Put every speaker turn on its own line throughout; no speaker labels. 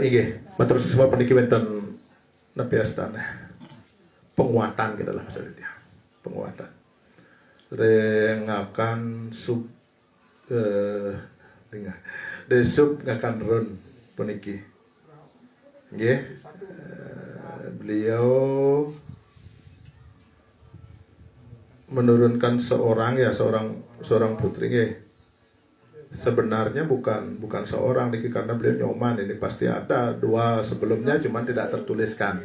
Inggih, matur semua peniki wonten nepi astana. Penguatan gitu lah maksudnya. Penguatan. Rengakan sub desub ngakan run puniki. Nggih. Beliau menurunkan seorang putri nggih. Sebenarnya bukan seorang niki karena beliau nyoman, ini pasti ada dua sebelumnya cuman tidak tertuliskan.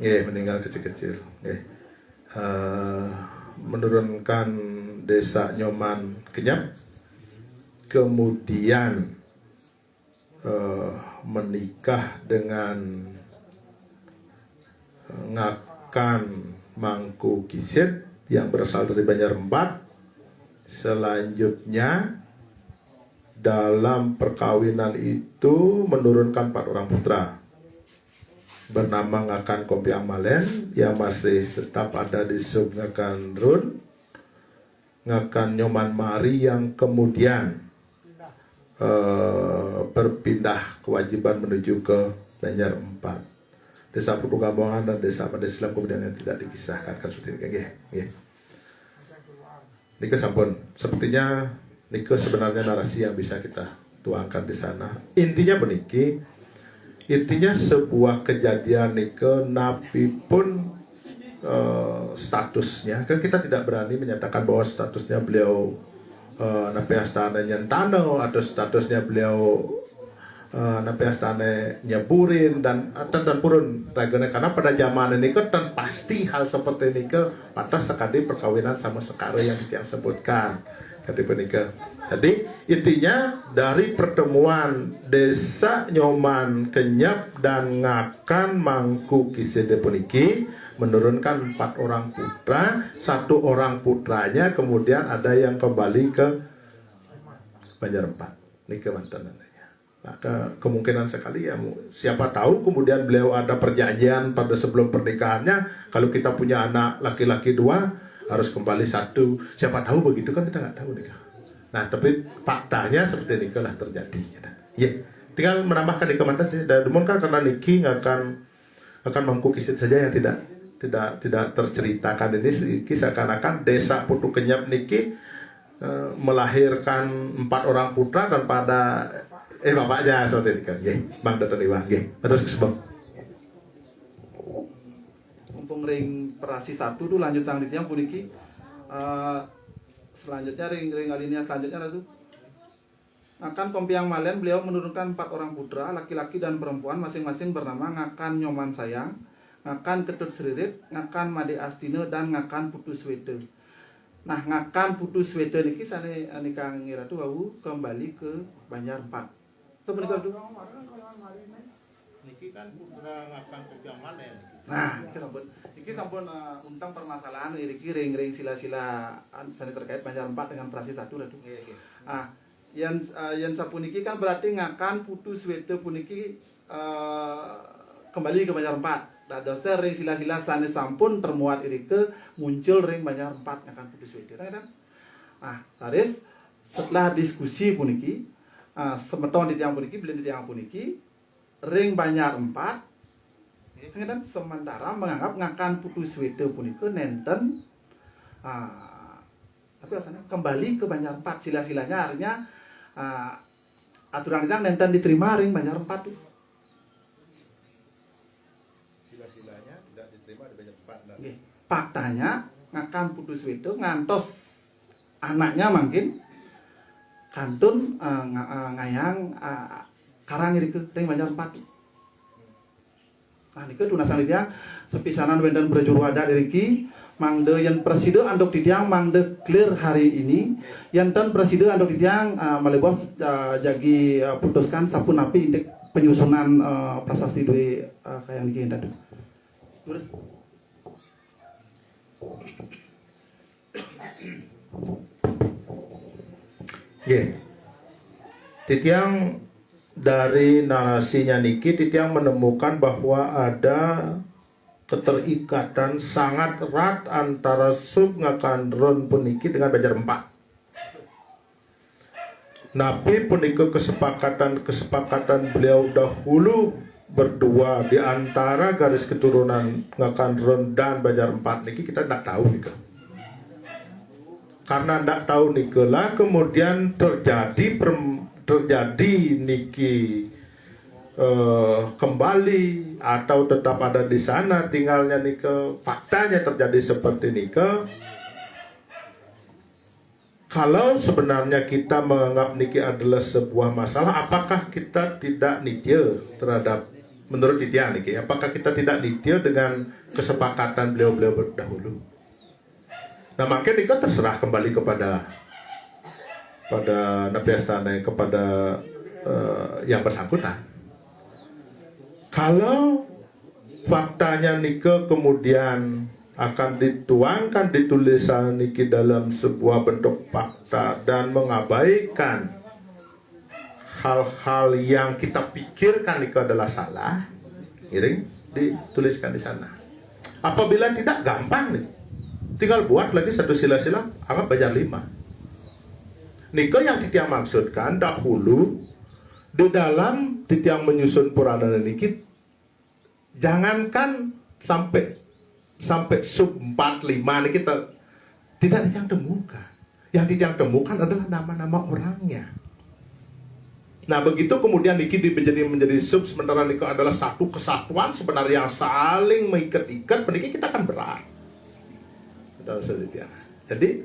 Nggih, meninggal kecil-kecil. Nggih. Menurunkan desa Nyoman Kenyap, kemudian menikah dengan Ngakan Mangku Kisit yang berasal dari Banjarempat. Selanjutnya dalam perkawinan itu menurunkan 4 orang putra bernama Ngakan Kompiang Malen yang masih tetap ada di sub Ngakan Run, Ngakan Nyoman Mari yang kemudian berpindah kewajiban menuju ke Banjarempat, Desa Putu Gambongan dan Desa Padeslam kemudian yang tidak dikisahkan kan seperti ini. Nika sampun, sepertinya Nika sebenarnya narasi yang bisa kita tuangkan di sana. Intinya beniki, intinya sebuah kejadian Nika napi pun statusnya, kan kita tidak berani menyatakan bahwa statusnya beliau napi astana nyentano atau statusnya beliau napi astana nyeburin dan purun ragana, karena pada zaman ini kan pasti hal seperti ini ke pantas sekali perkawinan sama sekara yang sebutkan. Jadi intinya dari pertemuan Desa Nyoman Kenyap dan Ngakan Mangku Kisede puniki menurunkan 4 orang putra, 1 orang putranya kemudian ada yang kembali ke Banjarempat. Niki mantan namanya. Maka kemungkinan sekali ya siapa tahu kemudian beliau ada perjanjian pada sebelum pernikahannya, kalau kita punya anak laki-laki 2 harus kembali 1, siapa tahu begitu kan, kita nggak tahu nih. Nah tapi faktanya seperti ini lah terjadi. Ya, tinggal menambahkan di komentar sih. Dan kan karena Niki akan Mangku Kisit saja yang tidak terceritakan ini, seakan-akan Desa Putu Kenyap Niki melahirkan 4 orang putra dan pada bapaknya seperti ini kan. Bang Dr. Iwang, terus kesebab.
Ring perasi 1 tuh lanjutan di tiang puniki. Selanjutnya ring alinea selanjutnya itu Ngakan Kompiang Malen, beliau menurunkan 4 orang putra laki-laki dan perempuan masing-masing bernama Ngakan Nyoman Sayang, Ngakan Ketut Seririt, Ngakan Made Astine dan Ngakan Putu Swete. Nah Ngakan Putu Swete niki sane kang ngira tuh wau kembali ke Banjarempat. Itu menikah tuh.
Niki kan putra Ngakan Kompiang Malen.
Nah, iki sampun untang permasalahan iki ring sila-sila sane terkait Banjarempat dengan prasi 1 lah tuh. Ah, yang sapuniki kan berarti Ngakan Putu Swete puniki kembali ke Banjarempat. Da doser ring sila-sila sane sampun termuat irike muncul ring Banjarempat Ngakan Putu Swete kan. Ah, taris setelah diskusi puniki semeton di tiang puniki, beli di tiang puniki ring Banjarempat dan sementara menganggap Ngakan Putu Swete punika nenten tapi rasanya kembali ke Banjarempat, sila-silanya artinya aturan itu nenten diterima ring Banjarempat tuh.
Sila-silanya tidak diterima di Banjarempat.
Faktanya Ngakan Putu Swete ngantos anaknya mungkin kantun ngayang karang iri ke ring Banjarempat. Nah niku tunasan dia sepisanan wenden berjuru adat iriki mangde yang presiden andok ditiang mangde clear hari ini yanten presiden andok ditiang malebos jagi putuskan sapunapi indek penyusunan prasasti dui kayak niki tadi. Terus
Titiang dari narasinya Niki, Titiang menemukan bahwa ada keterikatan sangat erat antara sub Ngakan Run puniki dengan Banjarempat. Nabi punika kesepakatan beliau dahulu berdua di antara garis keturunan ngakan Rondan Banjar Empat niki kita tidak tahu nika. Karena tidak tahu nikelah kemudian terjadi niki kembali atau tetap ada di sana tinggalnya nike, faktanya terjadi seperti nike. Kalau sebenarnya kita menganggap niki adalah sebuah masalah, apakah kita tidak nitya terhadap, menurut nitya niki, apakah kita tidak nitya dengan kesepakatan beliau-beliau berdahulu? Nah, makanya niki terserah kembali kepada Nabi Astana, kepada yang bersangkutan. Kalau faktanya niki kemudian akan dituangkan di tulisan niki dalam sebuah bentuk fakta dan mengabaikan hal-hal yang kita pikirkan niki adalah salah, iring dituliskan di sana. Apabila tidak, gampang nih, tinggal buat lagi satu sila-sila, anggap Banjar 5. Niki yang Titiang maksudkan dahulu di dalam Titiang menyusun Purana niki, jangankan sampai sub 45 ini kita tidak yang temukan. Yang Titiang temukan adalah nama-nama orangnya. Nah, begitu kemudian niki menjadi sub, sementara niki adalah satu kesatuan sebenarnya yang saling mengikat-ikat, niki kita akan berat. Jadi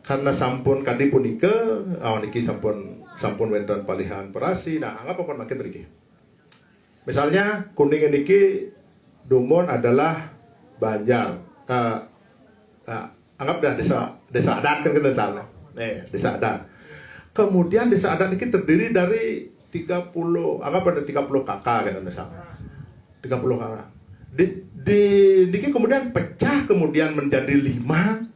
karena sampun kadi punike, niki sampun wonten palihan perasi, nah anggap apa makin niki. Misalnya kuning niki Dumon adalah Banjar, anggap dah desa adat kan kita sana, desa adat. Kemudian desa adat ini terdiri dari 30, anggap ada 30 kakak kan misalnya, 30 kakak. Diki kemudian pecah kemudian menjadi 5.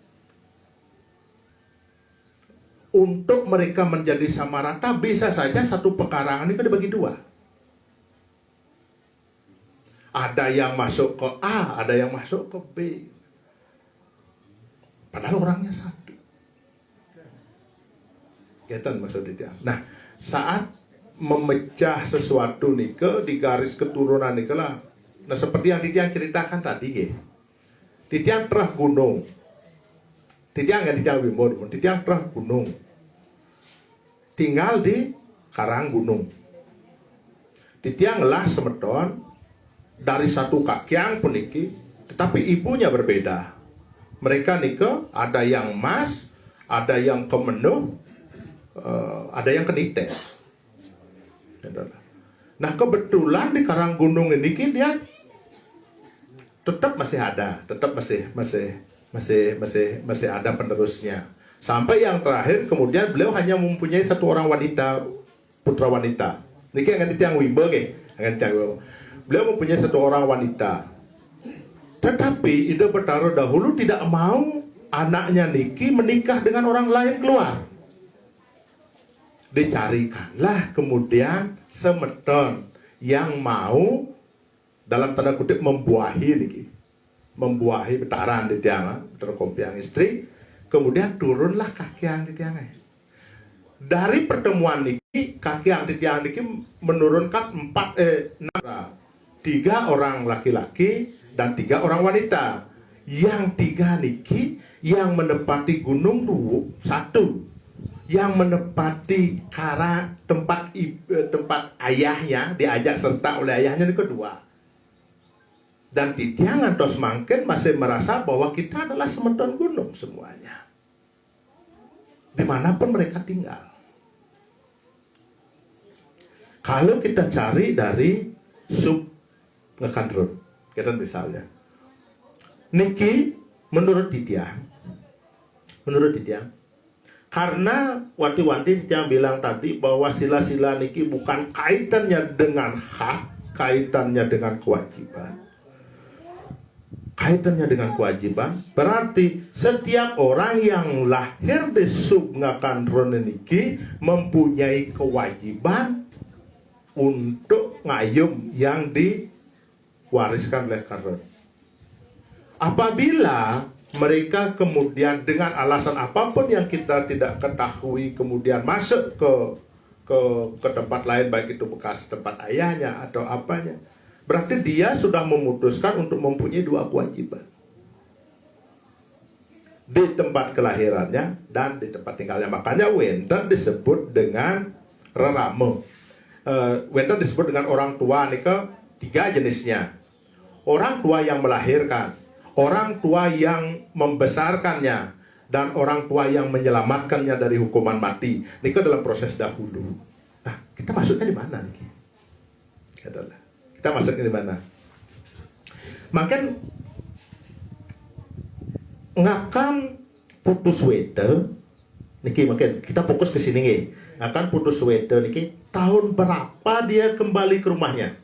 Untuk mereka menjadi sama rata, bisa saja satu pekarangan itu dibagi 2. Ada yang masuk ke A, ada yang masuk ke B. Padahal orangnya satu. Gitu maksudnya. Nah, saat memecah sesuatu nike di garis keturunan nike lah. Nah, seperti yang Titiang ceritakan tadi ya. Titiang terah gunung. Titiang Wimbon, Titiang terah gunung. Tinggal di Karang Gunung. Titiang lah semeton dari satu kakyang puniki, tetapi ibunya berbeda. Mereka nike ada yang Mas, ada yang Kemenuh, ada yang Kenite. Nah, kebetulan di Karang Gunung ini dia tetap masih ada, tetap masih ada penerusnya. Sampai yang terakhir kemudian beliau hanya mempunyai satu orang wanita, putra wanita. Niki akan Titiang Wimbo beliau mempunyai satu orang wanita. Tetapi Ida Betara dahulu tidak mau anaknya Niki menikah dengan orang lain keluar. Dicarikanlah kemudian semeton yang mau dalam tanda kutip membuahi Niki. Membuahi betaran di tiang, terkompiang istri. Kemudian turunlah kakyang di tiang. Dari pertemuan Niki, kakyang di tiang Niki menurunkan 3 orang laki-laki dan 3 orang wanita. Yang 3 niki yang menepati Gunung Luwu 1, yang menepati tempat ayahnya diajak serta oleh ayahnya ini 2. Dan Titiang ngantos mangken masih merasa bahwa kita adalah semeton gunung semuanya, dimanapun mereka tinggal. Kalau kita cari dari sub ngekandrun, kita misalnya niki menurut Titiang, karena wanti-wanti yang bilang tadi bahwa sila-sila niki bukan kaitannya dengan hak, kaitannya dengan kewajiban. Kaitannya dengan kewajiban berarti setiap orang yang lahir di sub ngekandrun niki mempunyai kewajiban untuk ngayum yang diwariskan oleh Karun. Apabila mereka kemudian dengan alasan apapun yang kita tidak ketahui kemudian masuk ke tempat lain, baik itu bekas tempat ayahnya atau apanya, berarti dia sudah memutuskan untuk mempunyai dua kewajiban di tempat kelahirannya dan di tempat tinggalnya. Makanya wenten disebut dengan rerame. Wenten disebut dengan orang tua nih ke tiga jenisnya. Orang tua yang melahirkan, orang tua yang membesarkannya, dan orang tua yang menyelamatkannya dari hukuman mati. Ini dalam proses dahulu. Nah, kita masuknya di mana nih? Kita masuknya di mana? Makin ngakan putus wete niki, makin kita fokus ke sini nih. Ngakan putus wete niki tahun berapa dia kembali ke rumahnya?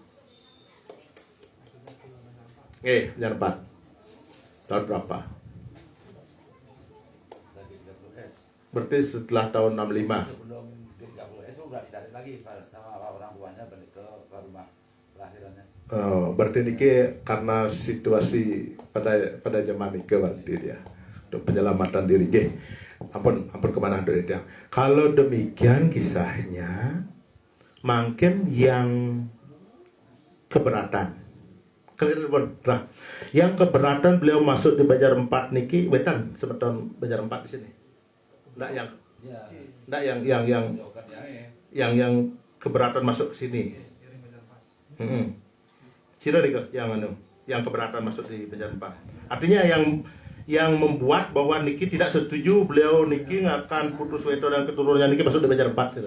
Yang 4. Tahun berapa? Berarti setelah tahun 65.
Sebelum 30 itu udah ditarik lagi sama orang tuanya balik ke rumah kelahirannya.
Oh, berarti niki karena situasi pada zaman niki berarti dia untuk penyelamatan diri. Ampun kemana dulu dia. Kalau demikian kisahnya, makin yang keberatan. Nah, yang keberatan beliau masuk di Banjar 4 niki, wetan sebeton Banjar 4 di sini. Enggak yang keberatan masuk ke sini. Cira nih yang keberatan masuk di Banjar 4. Artinya yang membuat bahwa niki tidak setuju beliau niki akan putus weto dan keturunannya niki masuk di Banjar 4 sih.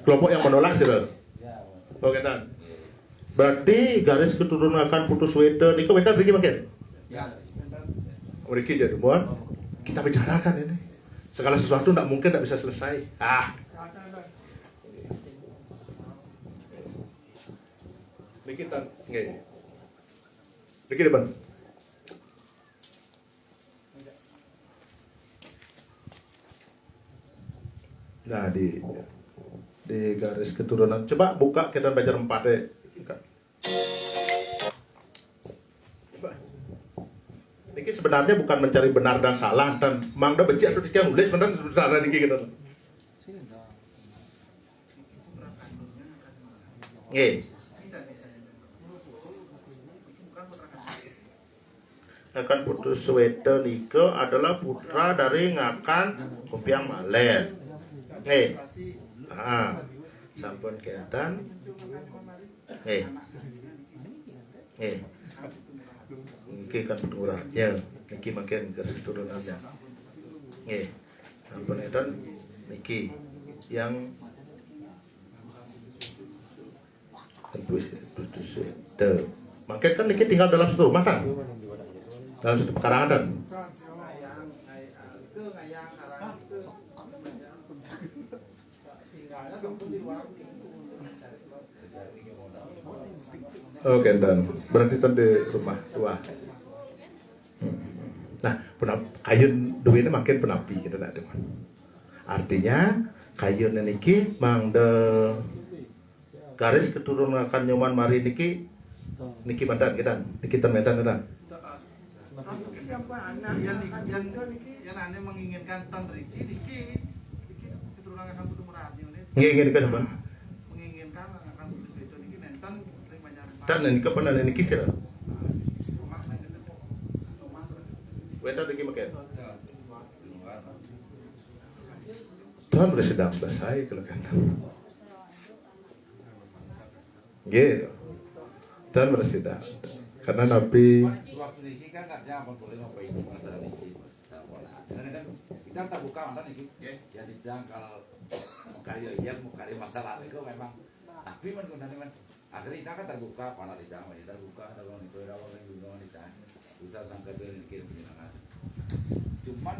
Kelompok yang menolak sih. Oke tan. Berarti garis keturunan akan putus weto niki wetan begini makin.
Ya.
Mereka jadi buat kita bicarakan ini. Segala sesuatu mungkin tidak bisa selesai. Niki tan, nggih. Niki depan. Nah di garis keturunan, coba buka kita Banjar 4 deh. Ini sebenarnya bukan mencari benar dan salah dan mangda benci atau tidak nulis sebenarnya niki gitu. Nggih. Ngakan putus wete nike adalah putra dari Ngakan Kumpiang Malen. Nggih. Sampun ketan. Nggih. Niki kan turunnya, niki makin garis turunannya. Nggih. Sampun ketan niki yang putus wete. Makin kan niki tinggal dalam satu rumah kan? Dalam satu pekarangan kan? Oke, dan berarti di rumah tua. Nah, kayun dua ini makin penapi kita nak teman. Artinya kayun niki mang de garis keturunan akan nyoman mari niki mantan kita, niki mantan kita.
Yang ane menginginkan tan Riki niki keturunan akan putu muradi ini.
Menginginkan apa?
Menginginkan akan putus itu niki nenten terima jalan.
Dan niki pernah niki kira. Weta niki makan. Tuhan bersedang selesai kalau kan. Gitu. Tuhan bersedang. Karena Nabi
Waktu ini kan ada apa boleh apa itu masalah ini. Karena kan kita tak buka mantan ini. Jadi jangan kalau mau karya masalah itu memang tapi menggunakan akhirnya kita kan terbuka pada tidak terbuka dalam itu dalam yang wanita bisa sampai ke penjenengan. Cuman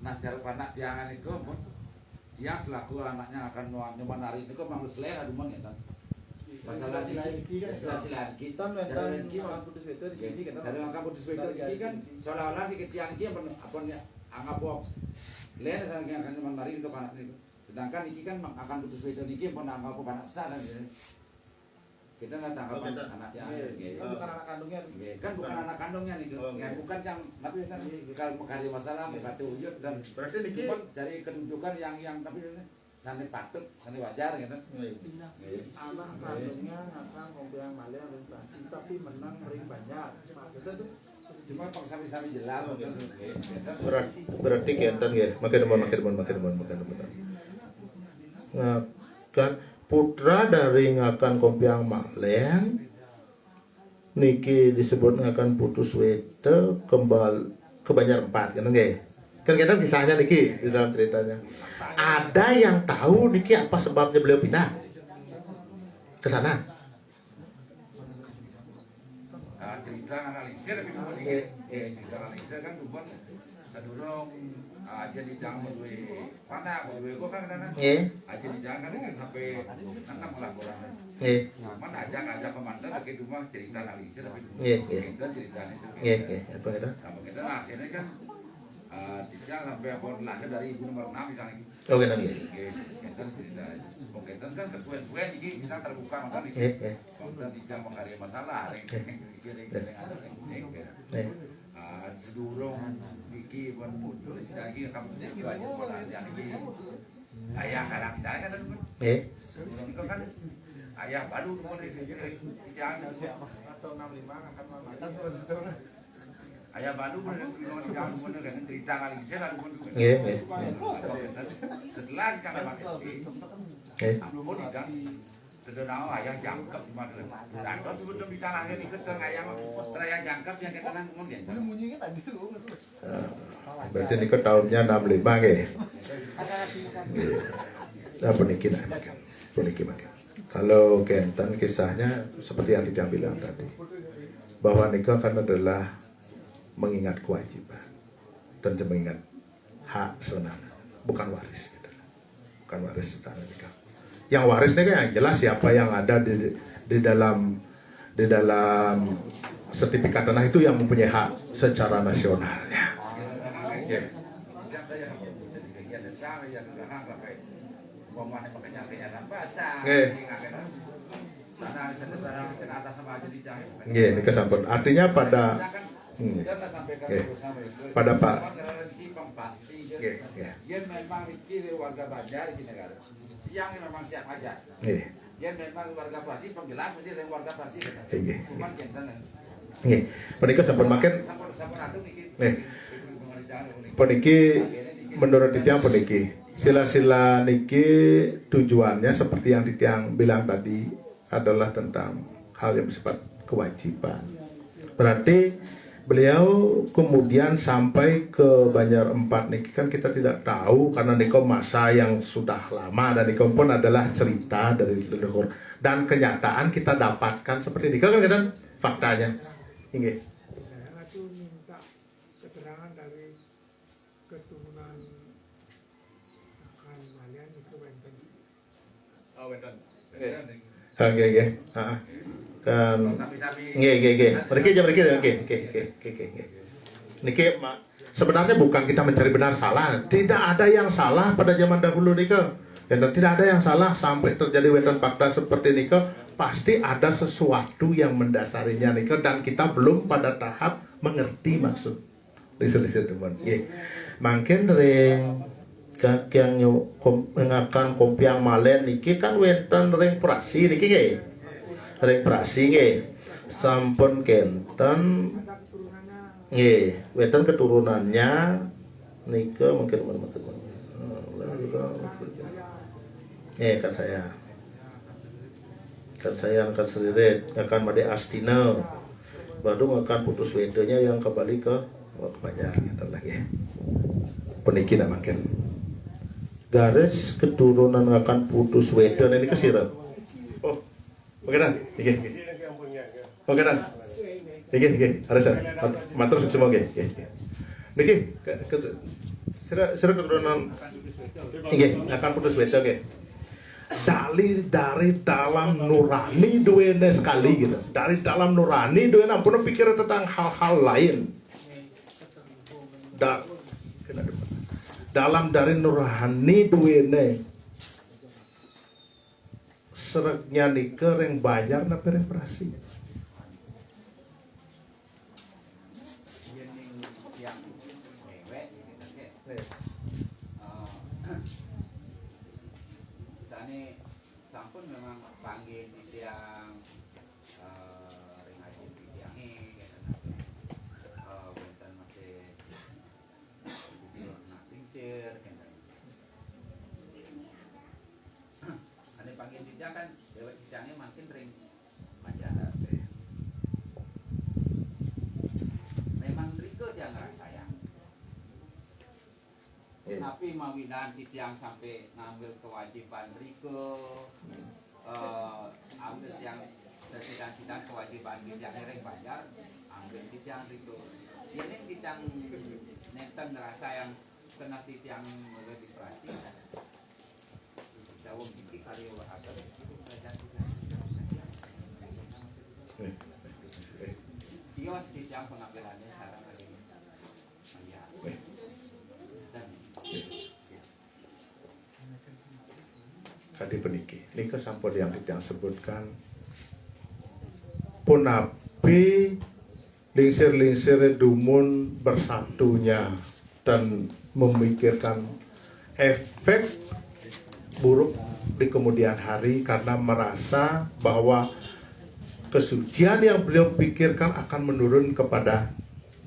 nah cara anak jangan itu dia selaku anaknya akan nyoman hari itu memang selera cuma ya kan. Masalah silahan kita dan kita putus itu di sini kan. Dari angka putus itu ini kan seolah-olah di kecian dia apa anggap bohong. Lain yang akan nyoman hari untuk anak itu. Sedangkan ini kan akan putus itu ini pun anggap anak sah dan kita nggak tangkap anaknya,
Kan bukan anak kandungnya.
kan bukan anak kandungnya nih, bukan yang tapi kalau mengkaji masalah, mengkaji wujud dan
Berarti niki
dari kedudukan yang tapi sani patut, sani wajar gitu.
Anak kandungnya akan Kompiang Malian investasi tapi menang ring banyak. Maksudnya tuh
Cuma pangsami-sami jelas.
berarti kenten ya, makin demun. Nah, kan putra dari ngakan Kompiang Malen niki disebut ngakan putus wete kembali ke Banjar 4 kan nggih. Kan kita kisahnya niki di dalam ceritanya. Ada yang tahu niki apa sebabnya beliau pindah ke sana?
Cerita analisir tapi cerita analisir kan tujuan kadurung aja di jangan duwe panah duwe kok kan kana aja di jangan kan sampai nanti laporan mana aja komandan lagi cuma cerita analisir tapi kita ceritanya itu
apa itu?
sama kita hasilnya kan tidak sampai apa lahir dari ibu nomor 6 misalnya
Oke nanti.
kita cerita kita kan kesuwen-suwen ini kita terbuka makanya kita tidak mengkarya masalah sedurung iki pun muncul lagi kamu banyak orang yang ini ayah karakter kan sedurung itu kan ayah baru pun yang
atau 65 angkat mama.
ayah baru pun yang pun kan cerita kali bisa lalu pun setelah kita pakai pun kan sederhana ayah jangkep cuma dan terus sebelum bicara ini ke ayah setelah yang jangkep yang kita nang kemudian
Berarti ini ke tahunnya 65 nggih. Apa niki makin. Kalau kenten kisahnya seperti yang Tidang bilang tadi, bahwa nikah kan adalah mengingat kewajiban dan mengingat hak saudara, bukan waris gitu. Bukan waris saudara nikah. Yang waris ini kan yang jelas siapa yang ada di dalam sertifikat tanah itu yang mempunyai hak secara nasionalnya. Ini kesampun. Artinya pada pada Pak.
Memang warga Banjar di negara. Siang memang siap aja. Dia memang warga Basi penggelar mesti dari warga Basi. Cuman kenten.
Nggih. Menika sampun makin. Puniki menurut Titiang puniki sila-sila niki tujuannya seperti yang Titiang bilang tadi adalah tentang hal yang bersifat kewajiban. Berarti beliau kemudian sampai ke Banjar 4 niki kan kita tidak tahu karena niko masa yang sudah lama dan niko pun adalah cerita dari leluhur dan kenyataan kita dapatkan seperti ini kan kadang faktanya. Nggih.
Saya itu minta keterangan dari keturunan akan Malian itu Wenten.
Oh, Wenten.
Nggih. Heeh. Kan nggih. Niki sebenarnya bukan kita mencari benar salah. Tidak ada yang salah pada zaman dahulu nika. Dan tidak ada yang salah sampai terjadi Wenten fakta seperti nika. Pasti ada sesuatu yang mendasarinya nika dan kita belum pada tahap mengerti maksud. Lihat teman. Nggih. Mangken ring yang mengakan Kompiang Malen niki kan wenten ring prasi niki nggih. Ring prasi nggih. Sampun kenten nggih, wenten keturunannya nika mungkin teman-teman. Kan saya akan selirit akan Made Astina. Baru akan putus wedenya yang kembali ke Banjar gitu lagi. Peniki namakan. Garis keturunan akan putus wedan ini kesirap. Oh, oke dan, oke dan, harus matur semua niki sira keturunan akan putus wedan dari dalam nurani duene sekali gitu. Dari dalam nurani duene ampun pikir tentang hal-hal lain. Dalam dari nurani duene sereknya nika reng bayar na pereng prasi.
yang cewek gitu kan ya. Misalnya sampun memang panggil di tiang ringajin di tiangnya gitu kan. Bentar masih nak pincir gitu. Ada panggil di tiang kan dewek di tiangnya makin ring majalah. Memang Riko dia ngerasa ya. Tapi mawinan di tiang sampai ngambil kewajiban Riko, ambil yang sedang kewajiban di tiang yang bayar, ambil di tiang Riko. Ini di tiang neten ngerasa yang kena di tiang lebih perhatian. Jauh gigi kali wahabat itu belajar kios di tiang pengambilannya sekarang lagi bayar. Dan
Kadi peniki nika sampun yang sebutkan punapi lingsir-lingsir dumun bersatunya dan memikirkan efek buruk di kemudian hari karena merasa bahwa kesucian yang beliau pikirkan akan menurun kepada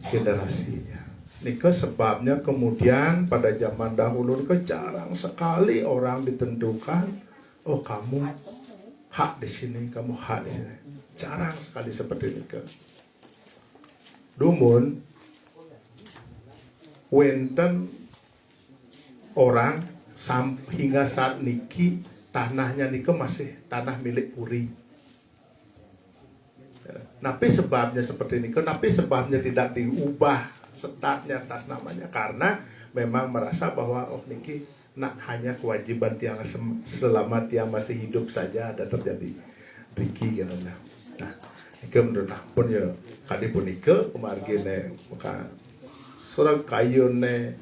generasinya. Nika sebabnya kemudian pada zaman dahulu jarang sekali orang ditentukan, oh kamu hak di sini, kamu hak di sini. Jarang sekali seperti nika. Dumun wenten orang hingga saat niki tanahnya nika masih tanah milik Puri. Tapi sebabnya seperti ini, kenapa sebabnya tidak diubah setatnya atas namanya? Karena memang merasa bahwa oh niki nak hanya kewajiban tiang selama tiang masih hidup saja ada terjadi riki gitu. Nah, niki menurut pun ya kadi punika kemargine maka surang kayune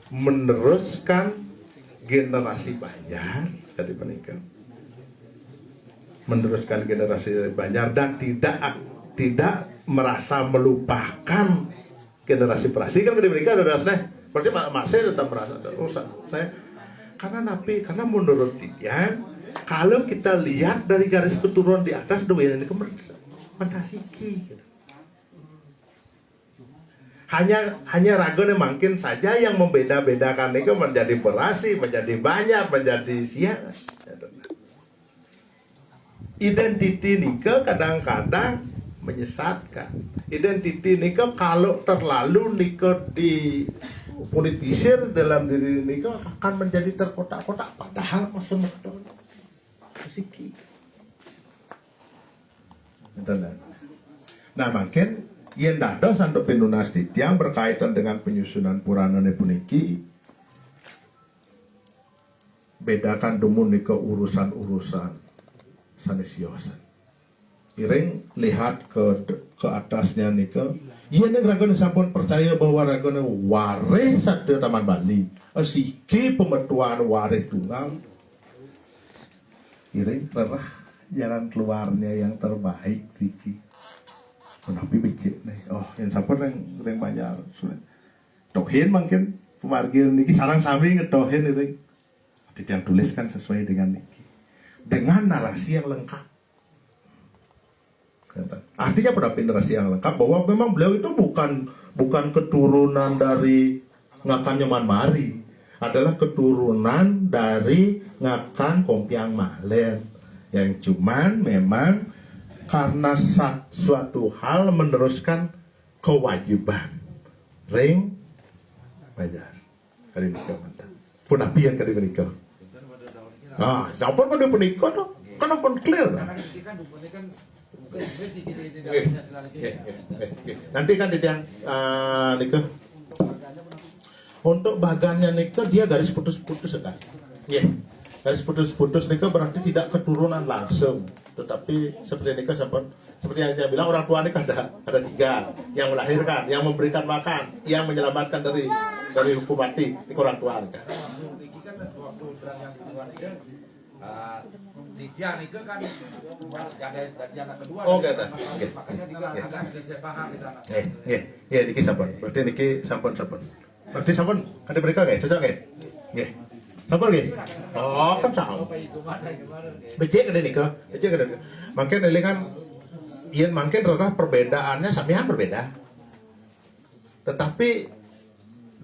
meneruskan generasi Banjar kadi punika. Meneruskan generasi Banjar dan tidak merasa melupakan generasi Prasi kan mereka ada rasanya berarti masih tetap merasa saya karena menurut dia kalau kita lihat dari garis keturunan di atas dua ini mentasiki gitu. hanya ragone mungkin saja yang membeda-bedakan itu menjadi Prasi menjadi banyak menjadi siang. Identiti nika kadang-kadang menyesatkan. Identiti nika kalau terlalu nika dipolitisir dalam diri nika akan menjadi terkotak-kotak padahal masih medon musiki. Nah makin yen dados santo pinunas titiang berkaitan dengan penyusunan Purana puniki bedakan dumun nika urusan-urusan sanesiosan. Iring lihat ke atasnya nika. Iya nih ragone sampun percaya bahwa ragone waris satu Taman Bali. Siki pemetuan waris tunggal. Iring terah jalan keluarnya yang terbaik Riki. Kenapa becik nih? Oh yang sampun yang banyak. Tohin mungkin pemargil niki sarang sami ngetohin iring. Tidak tuliskan sesuai dengan niki. Dengan narasi yang lengkap. Artinya pada narasi yang lengkap bahwa memang beliau itu bukan keturunan dari Ngakan Nyoman Mari, adalah keturunan dari Ngakan Kompiang Malen yang cuman memang karena suatu hal meneruskan kewajiban ring Banjar kali nikah mantap punapian kali nikah. Ah, siapa kan dia penikah tuh? Kan apa clear? Nanti kan dia nikah. Untuk bagannya nikah dia garis putus-putus kan? Iya. Garis putus-putus nikah berarti tidak keturunan langsung, tetapi seperti nikah seperti yang saya bilang orang tua nikah ada tiga, yang melahirkan, yang memberikan makan, yang menyelamatkan dari hukum mati, itu orang tua nikah.
Ditya nih kan dari anak kedua.
Oh, kata. Oke.
Makanya dikatakan disepaham itu anak.
Niki sampun. Berarti niki sampun. Berarti sampun. Ada mereka nggih? Cocok nggih? Nggih. Sampun nggih? Oh, kan sama. Becek kada nika? Becek kada. Mungkin ini kan yen mungkin rada perbedaannya samihan berbeda. Tetapi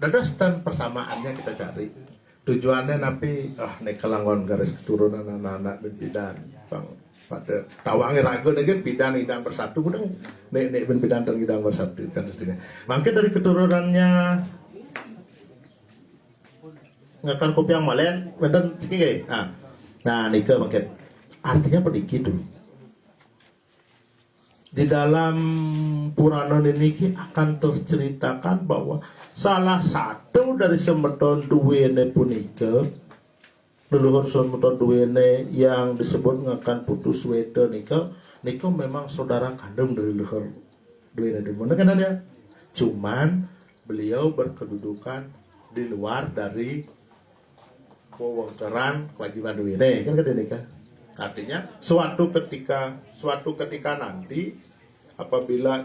dadostan persamaannya kita cari. Tujuannya napi nek kelangon garis keturunan anak-anak dan bidan bang pada tawangi ragu dengan bidan idang bersatu udah nek ben bidan dan idang bersatu kan mestinya. Mungkin dari keturunannya ngakan kopi yang malen benten ciki nah nika makin artinya pediki dulu di dalam Purana ini akan terceritakan bahwa salah satu dari semeton duwene punika leluhur semeton duwene yang disebut ngakan putus wete nika memang saudara kandung dari leluhur duwene dimana kan ada cuman beliau berkedudukan di luar dari wewengkeran kewajiban duwene kan nika artinya suatu ketika nanti apabila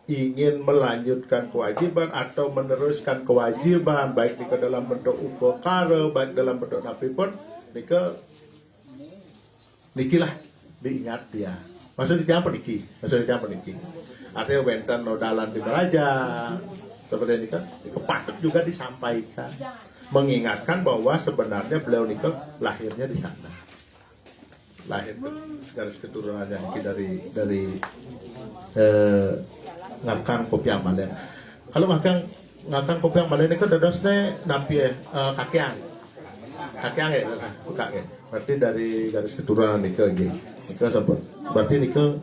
ingin melanjutkan kewajiban atau meneruskan kewajiban baik di dalam bentuk upakara baik dalam bentuk napi pun nikilah diingat dia maksudnya apa niki artinya wenten nodalan di beraja seperti ini kan patut juga disampaikan mengingatkan bahwa sebenarnya beliau nikel lahirnya di sana lahir garis keturunan yang dari ngakan kopi amalen. Kalau ngakan kopi amalen itu dadosnya nampi kakiang ya, buka ya. Berarti dari garis keturunan nika sebut. Berarti nika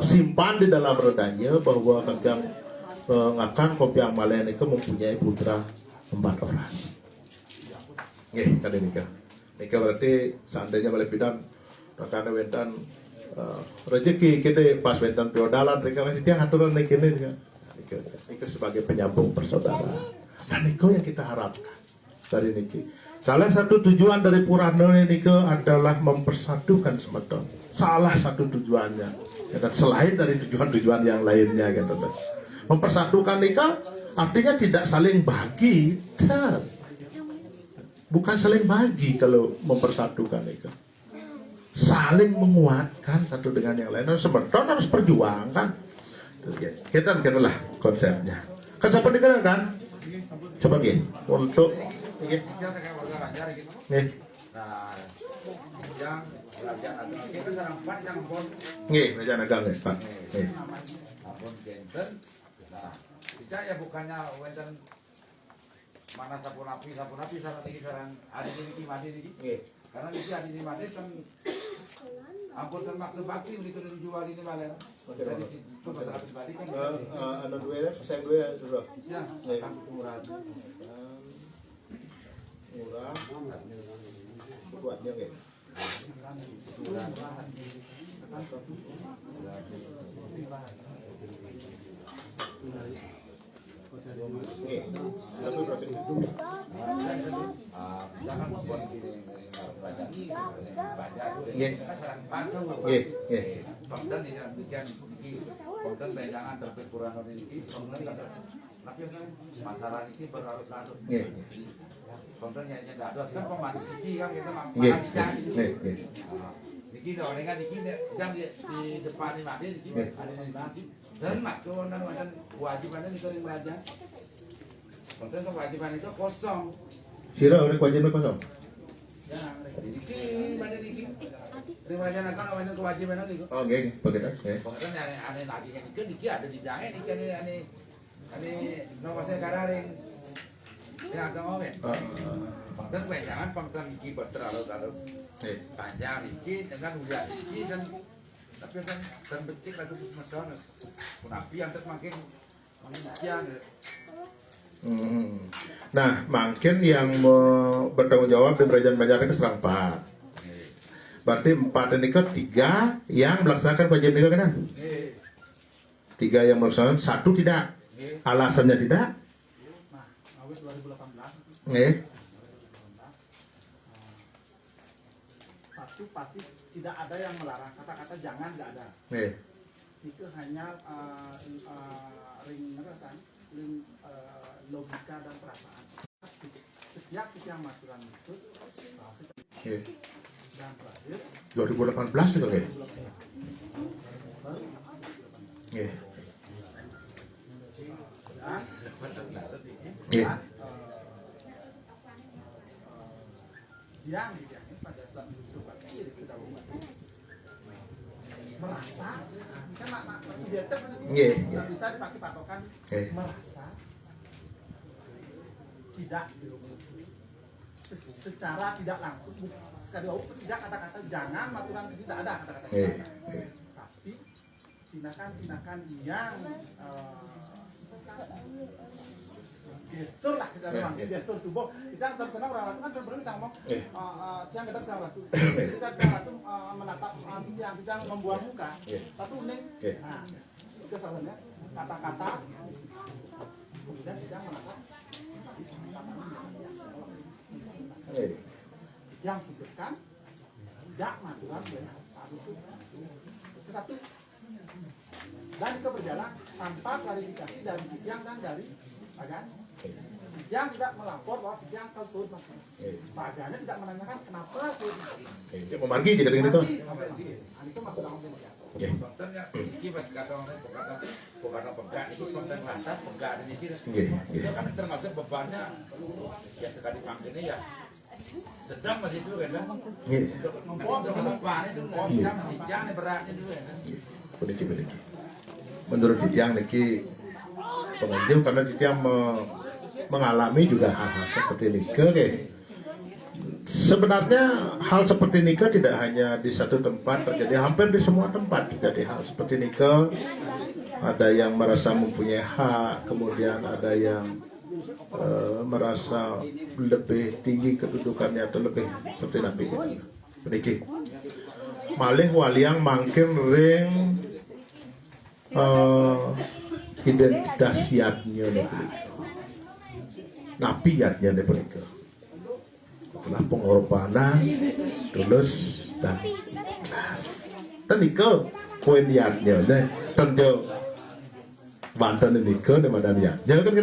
simpan di dalam redanya bahwa kakiang ngakan kopi amalen itu mempunyai putra 4 orang. Nggih, kade nika. Nika berarti seandainya balik bidan rekan wentan rezeki kita pas wentan piodalan mereka masih tiang aturan naik ini juga Niko sebagai penyambung persaudaraan dan Niko yang kita harapkan dari Niki salah satu tujuan dari Purana Niko adalah mempersatukan semeton salah satu tujuannya ya, dan selain dari tujuan-tujuan yang lainnya gitu mempersatukan Niko artinya tidak saling bagi bukan saling bagi kalau mempersatukan Niko saling menguatkan satu dengan yang lain. Sebentar harus perjuangkan. Kita lah konsepnya. Kan siapa dikenal kan? Coba gini untuk nih. Nih, meja nagang nih, Pak. Nih.
Kita ya bukannya wenten mana sapunapi sarang ada di mati ini. Karena di sini di Mades kan ampun waktu bakti beli kudu dijual ini malah. Jadi itu masalah pribadi kan.
Ada dua persen dua sudah.
Ya, murah.
Murah. Kuatnya kan.
Jangan buat gini. Konten ini bikin konten jangan terpekurangan ini tapi masalah ini berlarut-larut konten yang dados kan pemati siki kan kita makan dikit orang kan dikit yang di depan ini mati dikit ada yang dibahas dan makro dan kewajibannya itu yang belajar konten kewajiban itu kosong
sira oleh kewajiban kosong
Diki, mana diki? Terima kasih nak kalau macam kewajiban itu.
Oh, oke, begitu.
Pokoknya aneh lagi kan diki ada di jangan diki aneh nomor saya kararing. Ya agak mau kan? Pokoknya jangan pangkat diki berterlalu panjang diki dengan udah diki dan tapi kan terbetik lagi semacam Punapi yang semakin kian.
Nah, makin yang bertanggung jawab di kerajaan-kerajaan itu serang 4. Berarti 4 ini ke 3 yang melaksanakan kewajiban itu kan? 3 yang melaksanakan, 1 tidak. Alasannya tidak?
itu pasti tidak ada yang melarang. Kata-kata jangan nggak ada. Itu hanya ring logika dan perasaan. Setiap yang maturan itu dan terakhir
2018 itu kayak.
Yang dijamin pada saat menunjukkan diri ke dalam merasa kan makna subjektif nggak bisa dipakai patokan merasa tidak secara tidak langsung sekali tidak kata-kata jangan maturan tidak ada kata-kata tapi tindakan-tindakan yang gestur lah kita panggil gestur tubuh kita tersenang orang kan sebelum kita ngomong siang kita sedang ratu kita sedang ratu menatap yang kita membuang muka satu unik nah itu salahnya kata-kata kemudian sedang menatap yang sebutkan tidak maturan satu dan itu berjalan tanpa klarifikasi dari siang dan dari bagan yang tidak melapor bahwa yang kau suruh bagannya tidak menanyakan kenapa suruh
memargi tidak dengan itu
itu masuk dalam media
kontennya ini pas kata orang bukan pegang itu konten lantas pegang ini itu kan termasuk bebannya ya sekali panggilnya ya sedang masih dulu kan untuk beban itu nggak bisa jangan beratnya dulu kan
Bediki. Menurut Ditiang niki pengunjung karena Ditiang mengalami juga hal-hal seperti nikah sebenarnya hal seperti nikah tidak hanya di satu tempat terjadi, hampir di semua tempat terjadi hal seperti nikah. Ada yang merasa mempunyai hak, kemudian ada yang merasa lebih tinggi kedudukannya atau lebih seperti nabi Bediki malih waliang mangkin ring identitas yatnya napi yatnya mereka setelah pengorbanan tulus dan tenika poin yatnya tentu bantuan nikah di mana ya jangan kan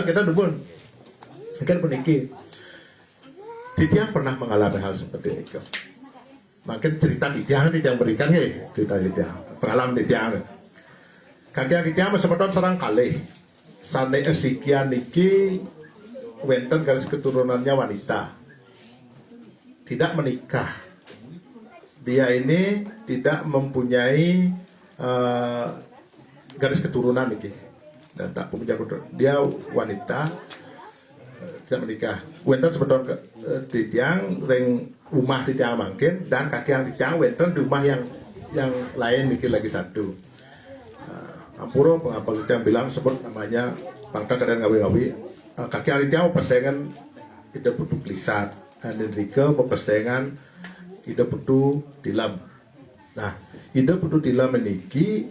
kita demen kan peniki Ditiang pernah mengalami hal seperti itu. Makin cerita Ditiang berikan cerita Ditiang pengalaman Ditiang kakek Ditiang seperti serang kali sane esikian niki wenten garis keturunannya wanita tidak menikah, dia ini tidak mempunyai garis keturunan niki dan tak punya dia wanita tidak menikah. Wenten sebetulnya Ditiang ring rumah Ditiang mungkin dan kaki yang Ditiang wenten di rumah yang lain mikir lagi satu. Ampuro pengapal Ditiang bilang sebut namanya pangkat kadang ngawi-ngawi. Kaki yang Ditiang persengan tidak butuh klisat dan Enrique persengan tidak butuh tilam. Nah, tidak butuh tilam meniki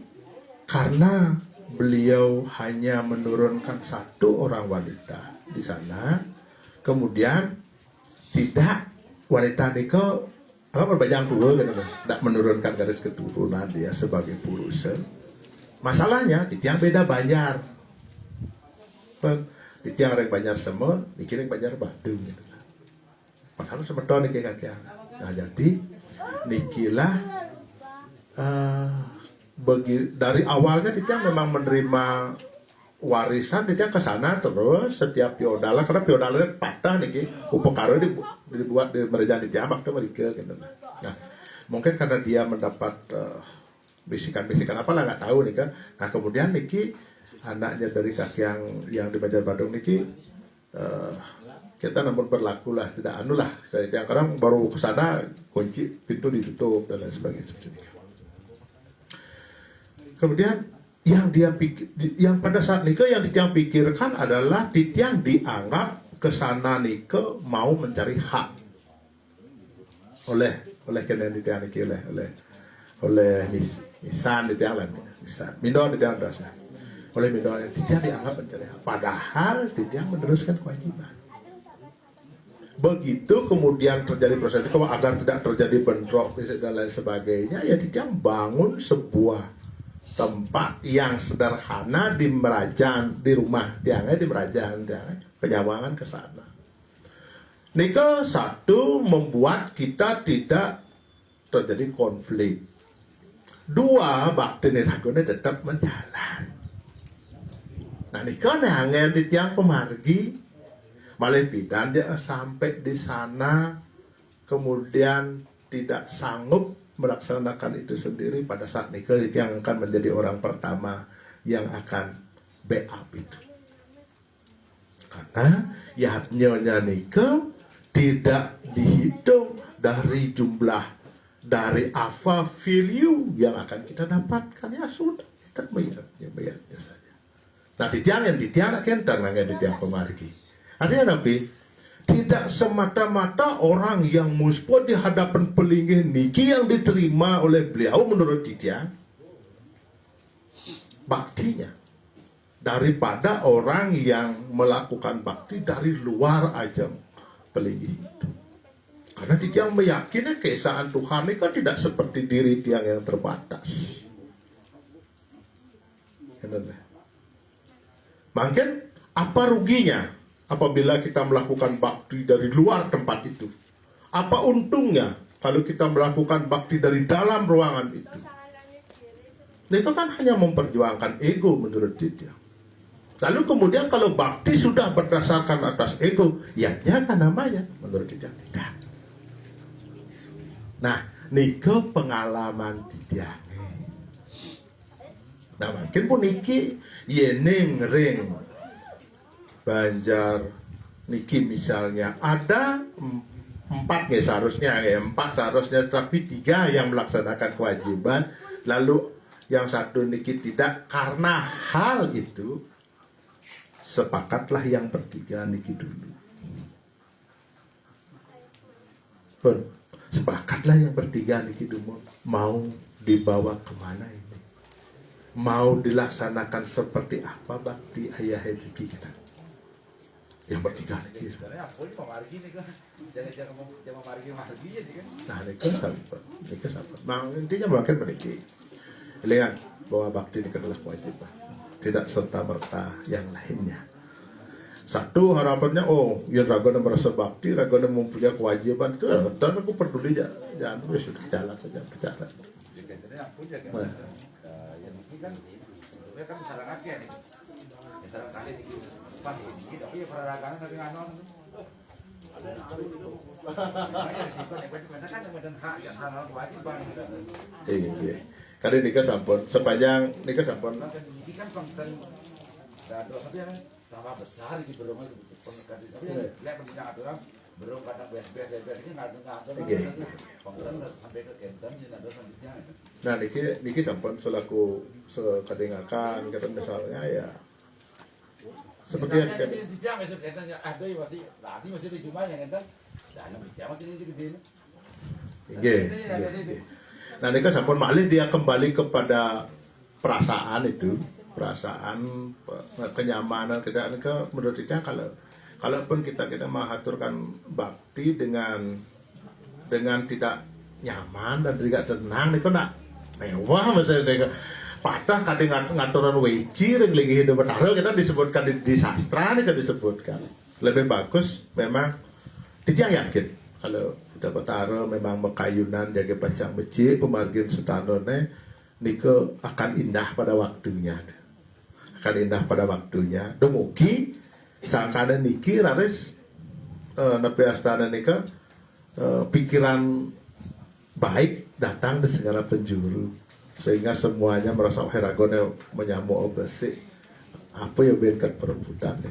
karena beliau hanya menurunkan satu orang wanita di sana, kemudian tidak wanita nikah berbajang tua gitu, tidak menurunkan garis keturunan dia sebagai purusa. Masalahnya Ditiang beda banjar, Ditiang rek banjar semua, dikirim banjar Badung gitu. Padahal semeton niki kakek. Nah jadi nikilah dari awalnya Ditiang memang menerima warisan Ditiang ke sana terus setiap piodala karena piodalanya patah niki upekara dibuat di merejaan Ditiang waktu mereka gitu. Nah mungkin karena dia mendapat bisikan-bisikan apalah nggak tahu nih kan. Nah kemudian niki anaknya dari kaki yang di Banjar-Badung niki kita namun berlaku lah tidak anu lah dari Ditiang kadang baru ke sana kunci pintu ditutup dan lain sebagainya. Kemudian yang pada saat nikah yang Ditiang pikirkan adalah Ditiang dianggap kesana nikah mau mencari hak oleh kena Ditiang nikah oleh misan Ditiang lah misan Mindo Ditiang dasar oleh Mindo Ditiang dianggap mencari hak padahal Ditiang meneruskan kewajiban. begitu kemudian terjadi proses itu agar tidak terjadi bentrok dan lain sebagainya, ya Titiang bangun sebuah tempat yang sederhana di Merajang, di rumah Tiangnya di Merajang, penyawangan ke sana. Nika satu, membuat kita tidak terjadi konflik. Dua, bakti niragone tetap menjalan. Nah nika nangen di tiang pemargi, malah bidan dia sampai di sana, kemudian tidak sanggup melaksanakan itu sendiri. Pada saat nika yang akan menjadi orang pertama yang akan backup itu. Karena ya nyonya nika tidak dihitung dari jumlah, dari apa value yang akan kita dapatkan, ya sudah kita bayarnya saja. Nah di tiang kentang di tiang pemargi. Artinya nabi tidak semata-mata orang yang muspo di hadapan pelinggih niki yang diterima oleh beliau menurut Titiang baktinya, daripada orang yang melakukan bakti dari luar aja pelinggih itu. Karena Titiang meyakini keesaan Tuhan ini kan tidak seperti diri Tiang yang terbatas. Mungkin apa ruginya apabila kita melakukan bakti dari luar tempat itu? Apa untungnya kalau kita melakukan bakti dari dalam ruangan itu? Itu kan hanya memperjuangkan ego menurut Titiang. Lalu kemudian kalau bakti sudah berdasarkan atas ego, ya jangan namanya menurut Titiang tidak. Nah, niko pengalaman Titiang. Nah, mungkin pun niki yeneng ring Banjar niki misalnya ada 4 ya seharusnya, tapi 3 yang melaksanakan kewajiban, lalu yang satu niki tidak. Karena hal itu sepakatlah yang bertiga niki dulu. Sepakatlah yang bertiga niki dulu mau dibawa kemana ini, mau dilaksanakan seperti apa bakti ayah niki kita. Yang bertiga niki. Nah niki sampai. Nah intinya makin meniki. Lihat bahwa bakti ini adalah kewajiban, tidak serta-merta yang lainnya. Satu harapannya, ya Ragona merasa bakti, Ragona mempunyai kewajiban itu, dan aku peduli jangan sudah jalan saja bicara.
Yang ini kan, ya kan sarang kaki nih, sarang kaki nih, pas ini, tapi ya peradagangan tapi nganon. Ada yang tahu itu. Makanya simpan, ya kan medan hak yang sarang kewajiban.
Iya. Karena nikah sampun, sepanjang nikah sampun.
Ini kan konten, dan tapi yang tambah besar di belum itu tapi lihat pendidikan aturan belum kadang biasa ini nggak ada konten sampai ke Kenten jadi ada selanjutnya.
Nah niki sampun selaku sekadengakan kata misalnya ya seperti yang
kita di jam besok Kenten ada ya masih nanti masih di Jumat yang Kenten dan di jam masih di gede.
Iya. Nah niki sampun malih dia kembali kepada perasaan itu. Perasaan kenyamanan kita menurut kita kalaupun kita mengaturkan bakti dengan tidak nyaman dan tidak tenang itu nak mewah misalnya patah kadang ngaturan weci ring lagi hidup bertaruh kita disebutkan di sastra ini kan disebutkan lebih bagus memang dia yakin kalau kita bertaruh memang mekayunan jaga pasang beci pemargin setanone niko akan indah pada waktunya. Dumugi sangkana niki raris nepi astana nika pikiran baik datang dari segala penjuru sehingga semuanya merasa heragone menyamuk obesi apa ya berkat perebutan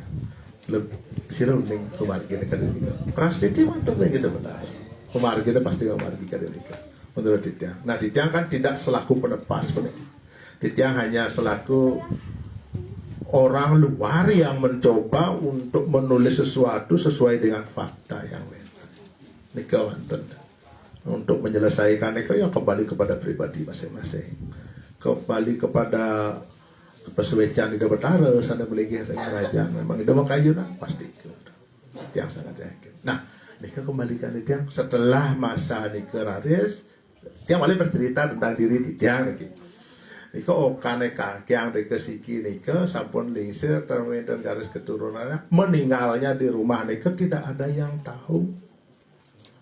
lebih siruning kemargin kadalika keras titi mantul lagi sebenarnya kemargin pasti kemargin kadalika menurut Titiang. Nah Titiang kan tidak selaku penepas Titiang hanya selaku orang luar yang mencoba untuk menulis sesuatu sesuai dengan fakta yang benar. Nika wonten. Untuk menyelesaikan nika ya kembali kepada pribadi masing-masing. Kembali kepada pesuwecan di Betara sana beligih kerajaan memang itu makayunan pasti itu. Yang sangat yakin. Nah, Nika kembalikan Tiang setelah masa Nika raris, Tiang boleh bercerita tentang diri Tiang gitu. Nika okane kakyang Nika siki Nika sampun lingsir terwenten garis keturunannya, meninggalnya di rumah Nika tidak ada yang tahu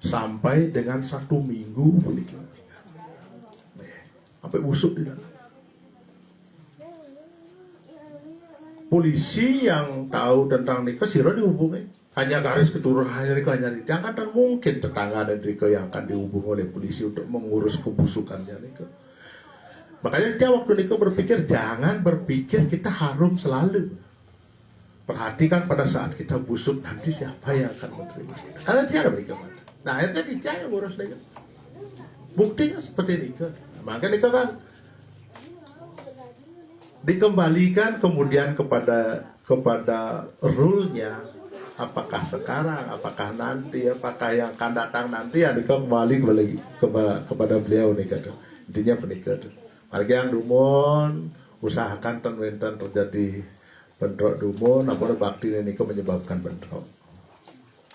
sampai dengan 1 minggu Nika. Sampai busuk di dalam. Polisi yang tahu tentang Nika siro dihubungi. Hanya garis keturunan Nika hanya diangkat dan mungkin tetangga dan Nika yang akan dihubungi oleh polisi untuk mengurus kebusukannya Nika. Makanya dia waktu Nika berpikir jangan berpikir kita harum selalu. Perhatikan pada saat kita busuk nanti siapa yang akan menerima kita. Karena dia ada Nika. Nah akhirnya dia yang ngurus Nika. Buktinya seperti Nika. Makanya Nika kan dikembalikan kemudian kepada rule-nya, apakah sekarang, apakah nanti, apakah yang akan datang nanti, ya kembali kepada beliau nih kata. Intinya penikah tuh. Marga yang dumun usahakan tenwenten terjadi bentrok dumun, namun bakti ini menyebabkan bentrok.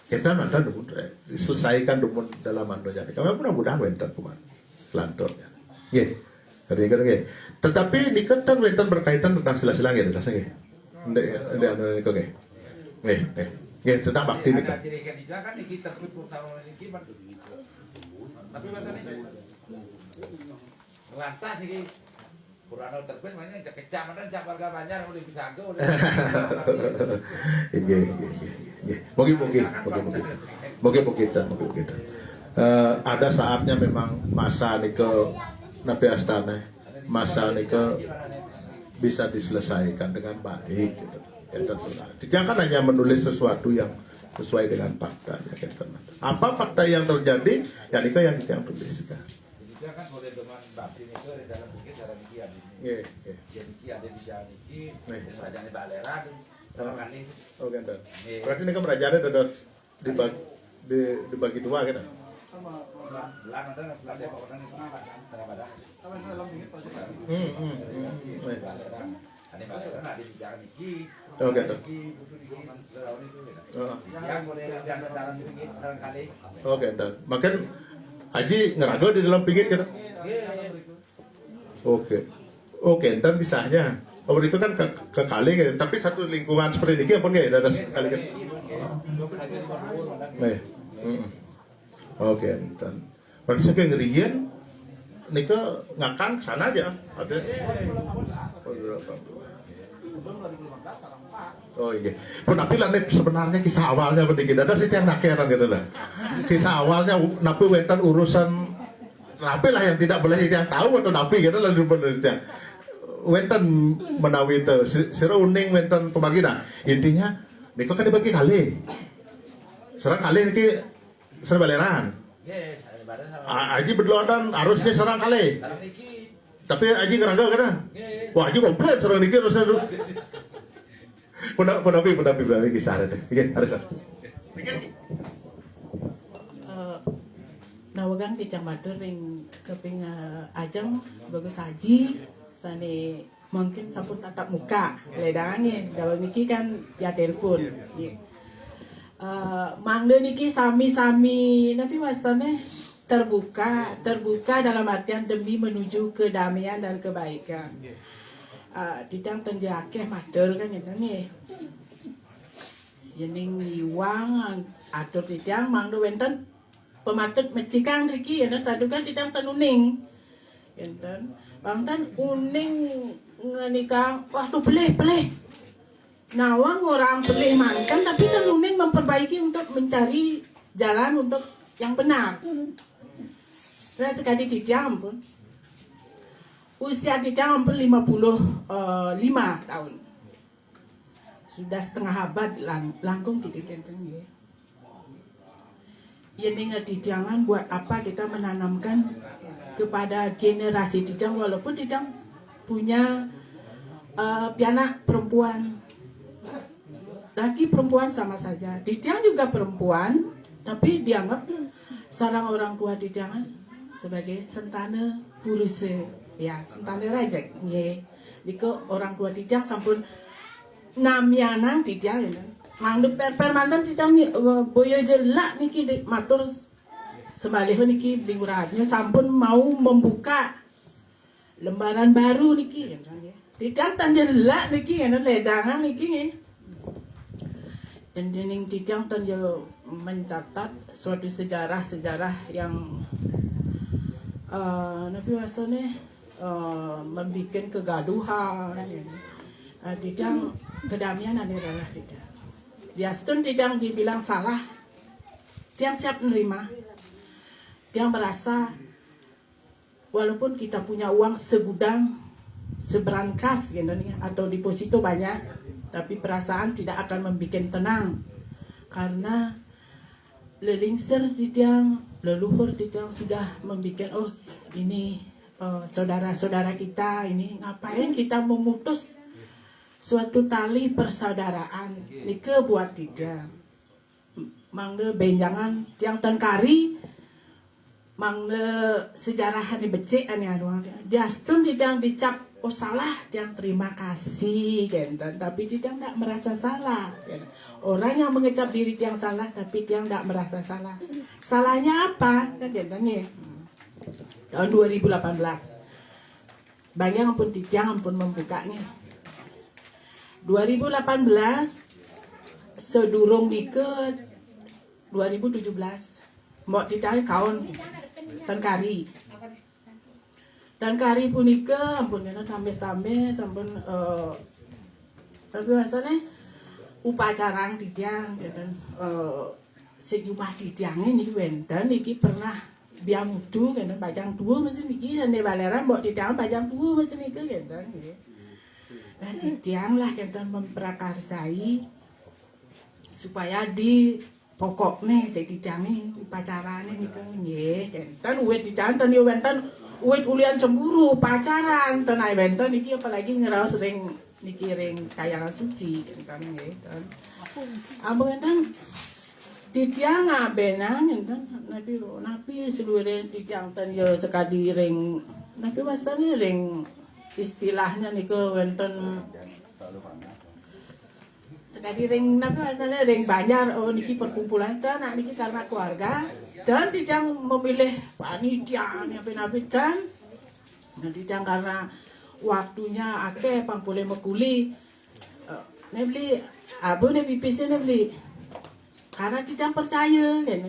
Kita nanti dumun diselesaikan dumun dalam andonya. Kami mudah-mudahan wenten kuman selanturnya. Nggih. Nggih. Tetapi ini kan wenten berkaitan tentang sila-sila nggih, rasanya nggih. Ndek nggih. Nggih, tentang bakti nika.
Ada ciri kan iki terbit utama iki tapi masalahnya lantas iki Purano terbit mainnya kecamatan cak warga Banjar udah bisa go.
Nggih. Mungkin. Ada saatnya memang masa nika Nabi Astana masa nika bisa diselesaikan dengan baik gitu. Dia kan hanya menulis sesuatu yang sesuai dengan fakta ya, apa fakta yang terjadi ya nika yang kita tuliskan.
Dia kan boleh dengan bakti itu di dalam bukit cara niki ada ini. Jadi ada di jalan niki, kerajaan Baleran kali.
Oh gitu. Berarti nika kerajaan dados dibagi dua gitu.
Belah ada Depok kan itu Badan. Ada Baleran ada di jalan niki.
Oh gitu.
Yang boleh di dalam bukit kali.
Oh gitu. Makan Aji ngerago di dalam pinggir gitu. Oke, ntar bisanya. Oh itu kan ke kali gitu. Tapi satu lingkungan seperti ini apa enggak ada sekali gitu. Oke, ntar. Berarti saya ngerian nika ngakan sana aja ada. Oh iya. Penampilan sebenarnya kisah awalnya begini. Ada sih yang nakeran gitu lah. Kisah awalnya napi wenten urusan napi lah yang tidak boleh yang tahu atau napi gitu lah sebenarnya. Wenten menawi itu sira uning wenten pemagina. Intinya niko kan dibagi kali. Serang kali niki serang Baleran. Aji berdoadan harusnya serang kali. Tapi Aji ngerangga kan? Wah Aji komplit serang niki terus Penapi kisah ada. Oke, harus.
Nawagang di Cambatur ring keping ajeng bagus haji sane mungkin sampun tatap muka ledangannya dalam niki kan ya telepon. Mangde niki sami-sami tapi wastane terbuka dalam artian demi menuju kedamaian dan kebaikan. Tidang tenjakeh matur kan ya nih. Yening iwang atur tidang mangdo wenten pematut mecikang riki yen sadukan tidang tenuning. Enten bangtan uning ngenikang waktu pelih. Nawang orang pelih mantan tapi tenuning memperbaiki untuk mencari jalan untuk yang benar. Saya sekali tidang pun usia tidang hampir 55 tahun. Sudah setengah abad langkung titik tentunya. Ini ngetidangan buat apa kita menanamkan kepada generasi tidang walaupun tidang punya pianak perempuan. Laki perempuan sama saja. Tidang juga perempuan tapi dianggap seorang orang tua tidangan sebagai sentana puruse. Ya, sentana raja nggih. Niku orang tua tidang sampun namianang tidang ya. Mangdu per mantan titang boyo jelak niki matur sembalih niki bingurahnya sampun mau membuka lembaran baru niki titang tan jelak niki ledangan niki endening titang tan yo mencatat suatu sejarah yang nabi wasane membikin kegaduhan titang kedamaian adalah tidak biastun titang dibilang salah tiang siap menerima tiang merasa walaupun kita punya uang segudang seberangkas gitu nih atau deposito banyak tapi perasaan tidak akan membuat tenang karena lelingser di tiang leluhur di tiang sudah membuat ini saudara-saudara kita ini ngapain kita memutus suatu tali persaudaraan nike buat tiang mangde benjangan tiang tan kari mangde sejarahan dibecek ane anu diastun tiang dicap salah tiang terima kasih genten tapi tiang tidak merasa salah orang yang mengecap diri tiang salah tapi tiang tidak merasa salah salahnya apa kan gentennya tahun 2018 banyak ampun tiang ampun membukanya 2018 sedurung dike 2017 mbok tiang kaon dan kari punika ampun kena tambah sampun tapi biasanya upacara tiang dan sejumlah tiang ini wenten iki pernah biang mudu kan bajang tua mesti niki dan baleran mbok tiang bajang tua mesti niki kan dan tiang lah kan memprakarsai supaya di pokok nih saya tiang nih upacara nih nggih kan uwit tiang tan yo wenten uwit ulian cemburu pacaran tenai benten niki apalagi ngeraos ring niki ring kayangan suci kan nggih kan ampun enten titiang abenang enten napi seluruh titiang ten yo sekadi ring napi wastane ring istilahnya niku wenten sekadi ring napi wastane ring banjar niki perkumpulan ten niki karena keluarga dan titiang memilih panitia napi dan titiang karena waktunya akeh pang boleh mekuli nebli abu nebi pise nebli karena titiang percaya kan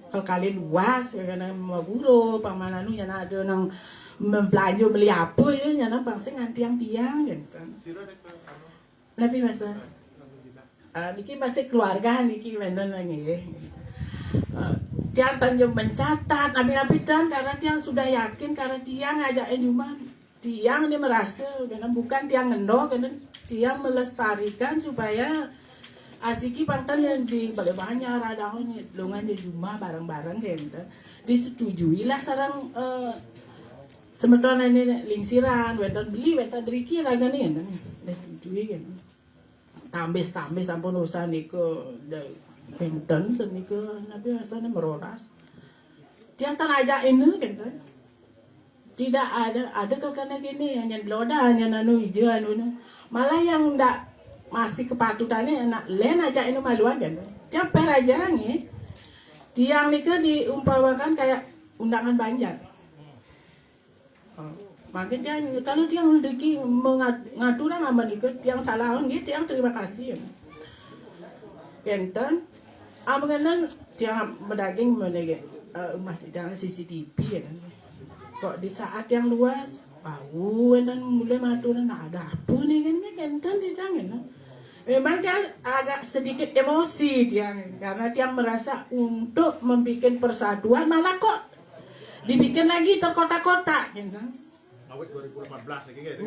kalau kalian luas karena maburo pamananu yang ada nang membelanja beli apa ya nyana bangsa ngantiang tiang gitu nabi masa niki masih keluarga niki wenden nggih tiang tanjung mencatat nabi dan karena tiang sudah yakin karena tiang ngajakin cuma tiang ini merasa karena bukan tiang ngendok karena tiang melestarikan supaya asiki pantan yang di banyak radang lungan di rumah bareng-bareng gitu disetujui lah sarang sementara ini lingsiran wentan beli wentan driki raga nih disetujui kan tambis sampun urusan niku benten seniku nabi rasanya meroras tiang tan aja ini kan tidak ada karena gini hanya loda hanya nanu hijau anu malah yang ndak masih kepatutannya enak len aja ini maluan kan tiang per aja nih tiang niku diumpamakan kayak undangan banjar makin dia kalau tiang deki mengatur nama niku tiang salah gitu tiang terima kasih enten mengenai tiang mendaging menegak rumah tiang CCTV ya kan kok di saat yang luas bau dan mulai maturan ada apa nih kan di tangan memang dia agak sedikit emosi tiang karena tiang merasa untuk membuat persatuan malah kok dibikin lagi terkotak-kotak gitu kan
awet 2014 lagi gitu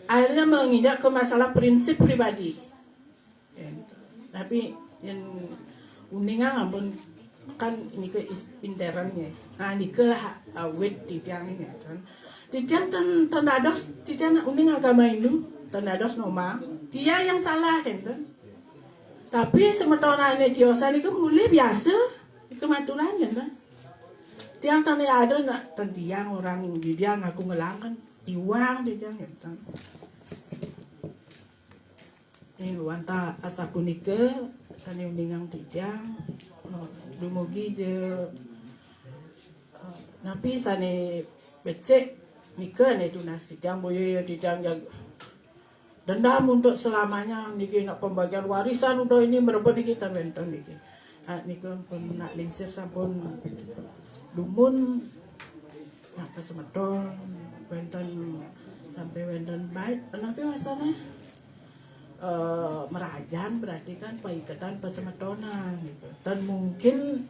akhirnya menginjak ke masalah prinsip pribadi tapi yang uningan ampun kan ini ke interannya ini ke lah awet di tiang ini kan di tiang tenados di tiang uning agama Hindu tenados noma dia yang salah kan tapi sementara ini diosan itu mulai biasa itu maturan kan tiang tanah ada nak tiang orang di dia ngaku ngelangkan iwang di tiang kan ini wanta asa punika sane uningang tijang dumugi je napi sane becek nika ne tunas tijang boyo tijang jag dendam untuk selamanya niki nak pembagian warisan udah ini merebut niki tan wenten niki nika pun nak lingsir sampun lumun nak pesemeton wenten sampai wenten baik tapi masalahnya merajan berarti kan peikatan pesemetonan gitu. Dan mungkin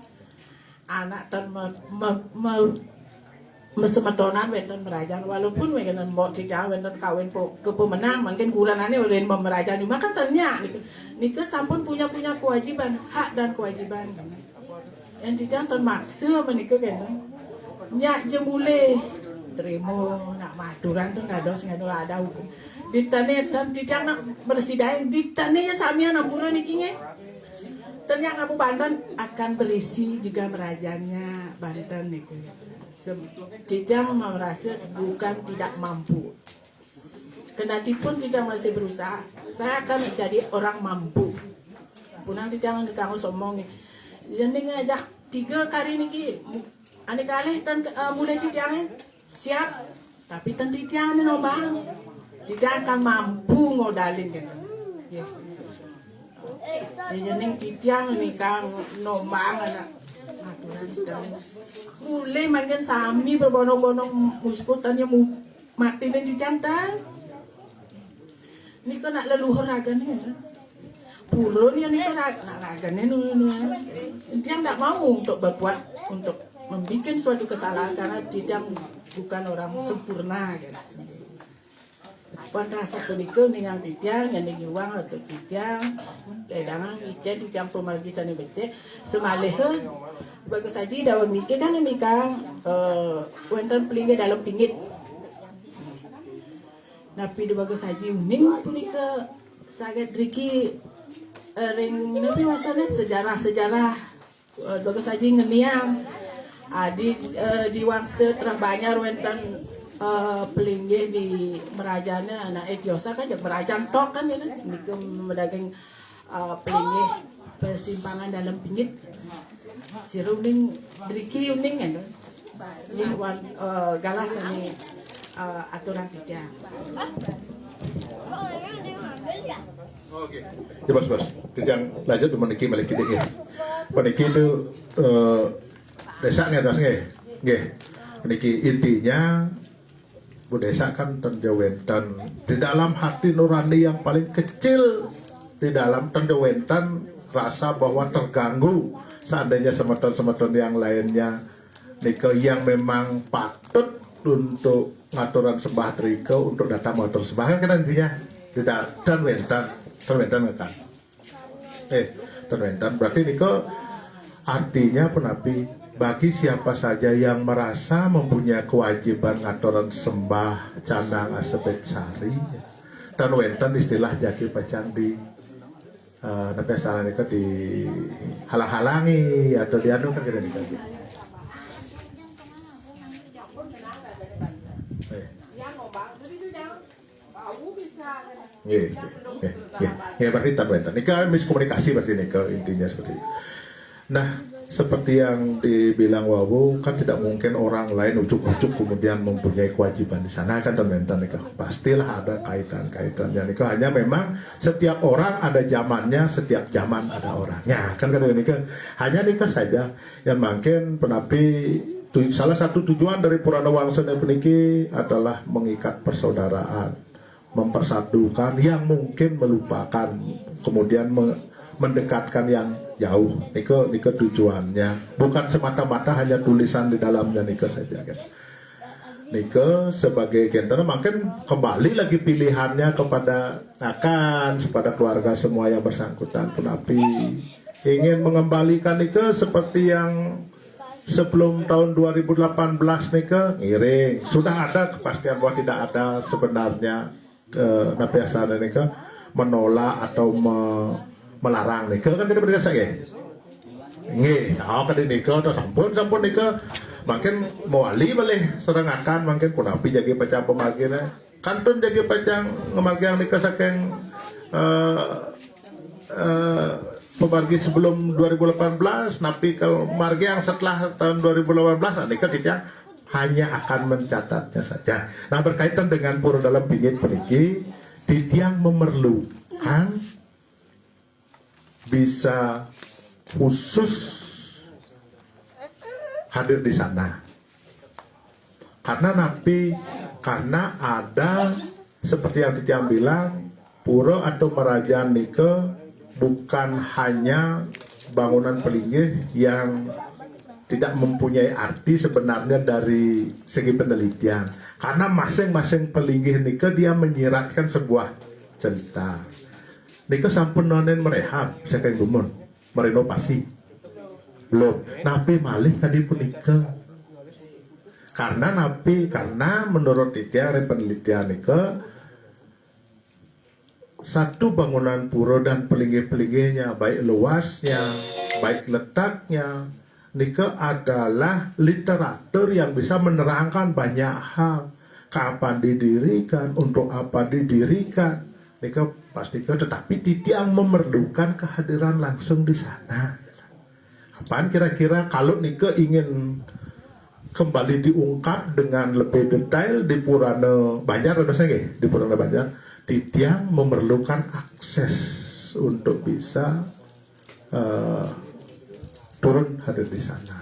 anak tan mesemetonan wenten merajan walaupun wenten mau tidak wenten kawin ke pemenang mungkin kurangannya oleh memerajan cuma kan tanya nika sampun punya kewajiban hak dan kewajiban yang tidak termaksa menikah kan nyak jemule terima nak maturan tu ngado ada hukum ditane dan tidak nak bersidang ditane ya samia nak pura nikinya ternyata kamu Banten akan berisi juga merajannya Banten niku tidak merasa bukan tidak mampu kendati pun tidak masih berusaha saya akan menjadi orang mampu punang tidak ditanggung somong jadi ngajak 3 kali niki ane kali dan mulai tidak siap tapi tentu tidak nombang tidak akan mampu ngodalin gitu ya jadi tidak nih kang nombang anak aturan mulai makin sami berbondong-bondong muskutannya mati dan dijantan ini kan nak leluhur raganya purun ya nih kan raganya dia tidak mau untuk berbuat untuk membuat suatu kesalahan karena tidak bukan orang sempurna gitu. Pada saat itu dengan tidak yang uang atau tidak ledangan icet dijam pemagi sana becek semalehan bagus saja dalam mikir kan mikang wenten pelingga dalam pinggit napi bagus saja uning punika sangat riki ring napi masalah sejarah bagus saja ngeniang di wangse terah banyak wenten pelingge di merajana anak Etiosa kan jak merajan tok kan ini niku medagang pelingge persimpangan dalam pinggit si runing driki uning kan ini wan galas ini aturan tidak.
Oke. Ya bos. Kijang lanjut meniki maliki dek. Meniki itu desa nggak nggih. Meniki intinya Bu Desa kan tenjawentan di dalam hati nurani yang paling kecil di dalam tenjawentan rasa bahwa terganggu seandainya semeton-semeton yang lainnya nike yang memang patut untuk ngaturan sembah trike untuk datang motor sembah kan intinya tidak tenwentan kan tenwentan berarti nike artinya penapi bagi siapa saja yang merasa mempunyai kewajiban ngaturan sembah canang asebet sari dan wenten istilah jaki pacang di nabi astana nike di halang-halangi atau dianu kan kira gitu. Ya berarti tanwenten. Nika miskomunikasi berarti nika intinya seperti itu. Nah, seperti yang dibilang Wawu kan tidak mungkin orang lain ujuk-ujuk kemudian mempunyai kewajiban di sana kan tanwenten nika. Pastilah ada kaitan-kaitannya nika. Hanya memang setiap orang ada zamannya, setiap zaman ada orangnya. Kan nika hanya nika saja yang mungkin penapi salah satu tujuan dari Purana Wangsa niki adalah mengikat persaudaraan, mempersatukan yang mungkin melupakan, kemudian mendekatkan yang jauh. Nika tujuannya, bukan semata-mata hanya tulisan di dalamnya nika saja kan. Nika sebagai gentena makin kembali lagi pilihannya kepada akan kepada keluarga semua yang bersangkutan. Tetapi ingin mengembalikan nika seperti yang sebelum tahun 2018 nika ngiring sudah ada kepastian bahwa tidak ada sebenarnya nabi asana nika menolak atau melarang nika kan tidak berdasar ya nggih kan nika atau sampun nika makin muali boleh serangakan makin kunapi jadi pacang pemagina kantun jadi pacang ngemargiang nika saking pemargi sebelum 2018, tapi kalau margi yang setelah tahun 2018, nanti kita hanya akan mencatatnya saja. Nah, berkaitan dengan pura dalam pingit peniki, titiang memerlukan bisa khusus hadir di sana. Karena ada seperti yang titiang bilang, pura atau merajaan nike bukan hanya bangunan pelinggih yang tidak mempunyai arti sebenarnya dari segi penelitian. Karena masing-masing pelinggih nike dia menyiratkan sebuah cerita. Nike sampun nonen merehab, saya gumun, merenovasi. Belum, napi malih tadi pun nike. Karena menurut titiang penelitian nike, satu bangunan pura dan pelinggih-pelinggihnya, baik luasnya, baik letaknya, nike adalah literatur yang bisa menerangkan banyak hal. Kapan didirikan, untuk apa didirikan, nike pastikan. Tetapi titiang memerlukan kehadiran langsung di sana. Kapan kira-kira kalau nike ingin kembali diungkap dengan lebih detail di Purana Banjar, di Purana Banjar, titiang memerlukan akses untuk bisa turun hadir di sana.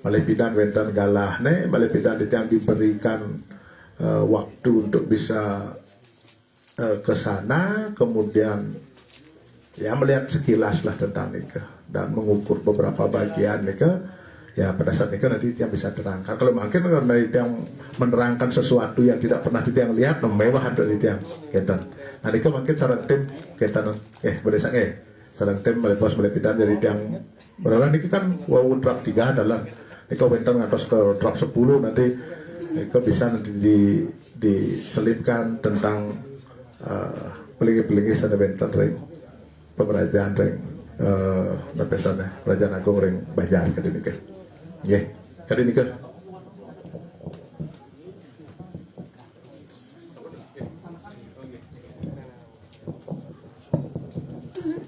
Malepidan wenten galahne, malepidan titiang diberikan waktu untuk bisa ke sana, kemudian ya melihat sekilas lah tentang nikah dan mengukur beberapa bagian nikah. Ya pada saat nikah nanti yang bisa terangkan. Kalau mungkin karena yang menerangkan sesuatu yang tidak pernah yang lihat, mewah dari yang ketan. Nah nikah mungkin saran tim ketan berdasar saran tim melepas melepidan dari yang berapa nikah kan wow drop 3 adalah nikah wenten ngatos ke drop 10 nanti nikah bisa nanti diselipkan tentang pelingi-pelingi sana wenten ring pemerajaan ring sana kerajaan agung ring Banjar kali nikah. Ya, kali nikah.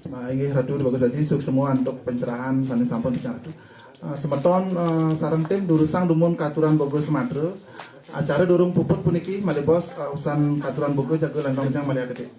Baik, Ratu bagus saja suk semua untuk pencerahan sani sampun bicara. Semeton sareng tim durusang dumun katuran Bogor Sumatera. Acara durung puput puniki malih bos usan katuran Bogor jago lantang jang malih gede.